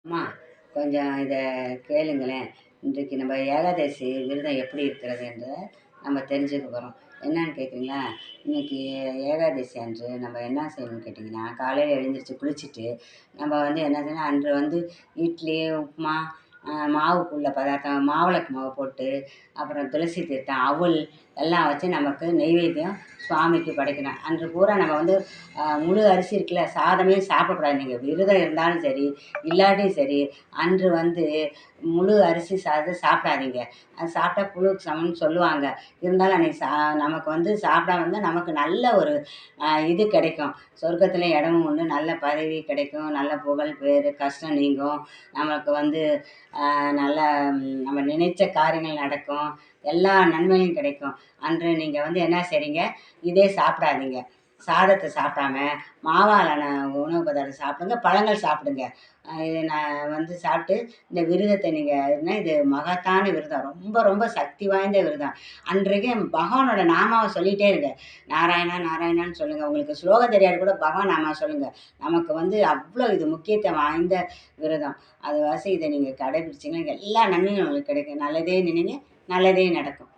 அம்மா, கொஞ்சம் இத கேளுங்களேன். இன்றைக்கு நம்ம ஏகாதசி விரதம் எப்படி இருக்கிறது என்று நம்ம தெரிஞ்சுக்க போகிறோம். என்னன்னு கேட்குறீங்களா? இன்னைக்கு ஏகாதசி அன்று நம்ம என்ன செய்யணும்னு கேட்டிங்கன்னா, காலையில எழுந்திரிச்சு குளிச்சுட்டு, நம்ம வந்து என்ன செய்யணும், அன்று வந்து இட்லி, உப்புமா, மாவுக்குள்ள பதார்த்தம் மாவிளக்கு மாவு போட்டு, அப்புறம் துளசி தீர்த்தம், அவுல் எல்லாம் வச்சு நமக்கு நெய்வேத்தியம் சுவாமிக்கு படைக்கணும். அன்று பூரா நம்ம வந்து முழு அரிசி இருக்குல்ல, சாதமே சாப்பிடக்கூடாது. நீங்கள் விரதம் இருந்தாலும் சரி, இல்லாட்டியும் சரி, அன்று வந்து முழு அரிசி சாதம் சாப்பிடாதீங்க. அது சாப்பிட்டா புழுவுக்கு சமம்னு சொல்லுவாங்க. இருந்தாலும் அன்னைக்கு நமக்கு வந்து சாப்பிடாம இருந்தால் நமக்கு நல்ல ஒரு இது கிடைக்கும். சொர்க்கத்தில இடமும் உண்டு, நல்ல பதவி கிடைக்கும், நல்ல புகழ், பேர், கஷ்டம் நீங்கும். நமக்கு வந்து நல்ல நம்ம நினைச்ச காரியங்கள் நடக்கும். எல்லா நன்மையும் கிடைக்கும். அன்று நீங்கள் வந்து என்ன செய்றீங்க, இதே சாப்பிடாதீங்க. சாதத்தை சாப்பிடாம மாவாலான உணவு பதார்த்தம் சாப்பிடுங்க, பழங்கள் சாப்பிடுங்க. இது நான் வந்து சாப்பிட்டு இந்த விரதத்தை இது மகத்தான விரதம். ரொம்ப ரொம்ப சக்தி வாய்ந்த விரதம். அன்றைக்கு பகவானோட நாமாவை சொல்லிகிட்டே இருங்க. நாராயணா நாராயணான்னு சொல்லுங்கள். உங்களுக்கு ஸ்லோகம் தெரியாது கூட பகவான் நாமா சொல்லுங்கள். நமக்கு வந்து அவ்வளோ இது முக்கியத்துவம் வாய்ந்த விரதம். அது வாசி இதை நீங்கள் கடைபிடிச்சிங்கன்னா எல்லா நன்மையும் உங்களுக்கு கிடைக்கும். நல்லதே நினைங்க, நல்லதே நடக்கும்.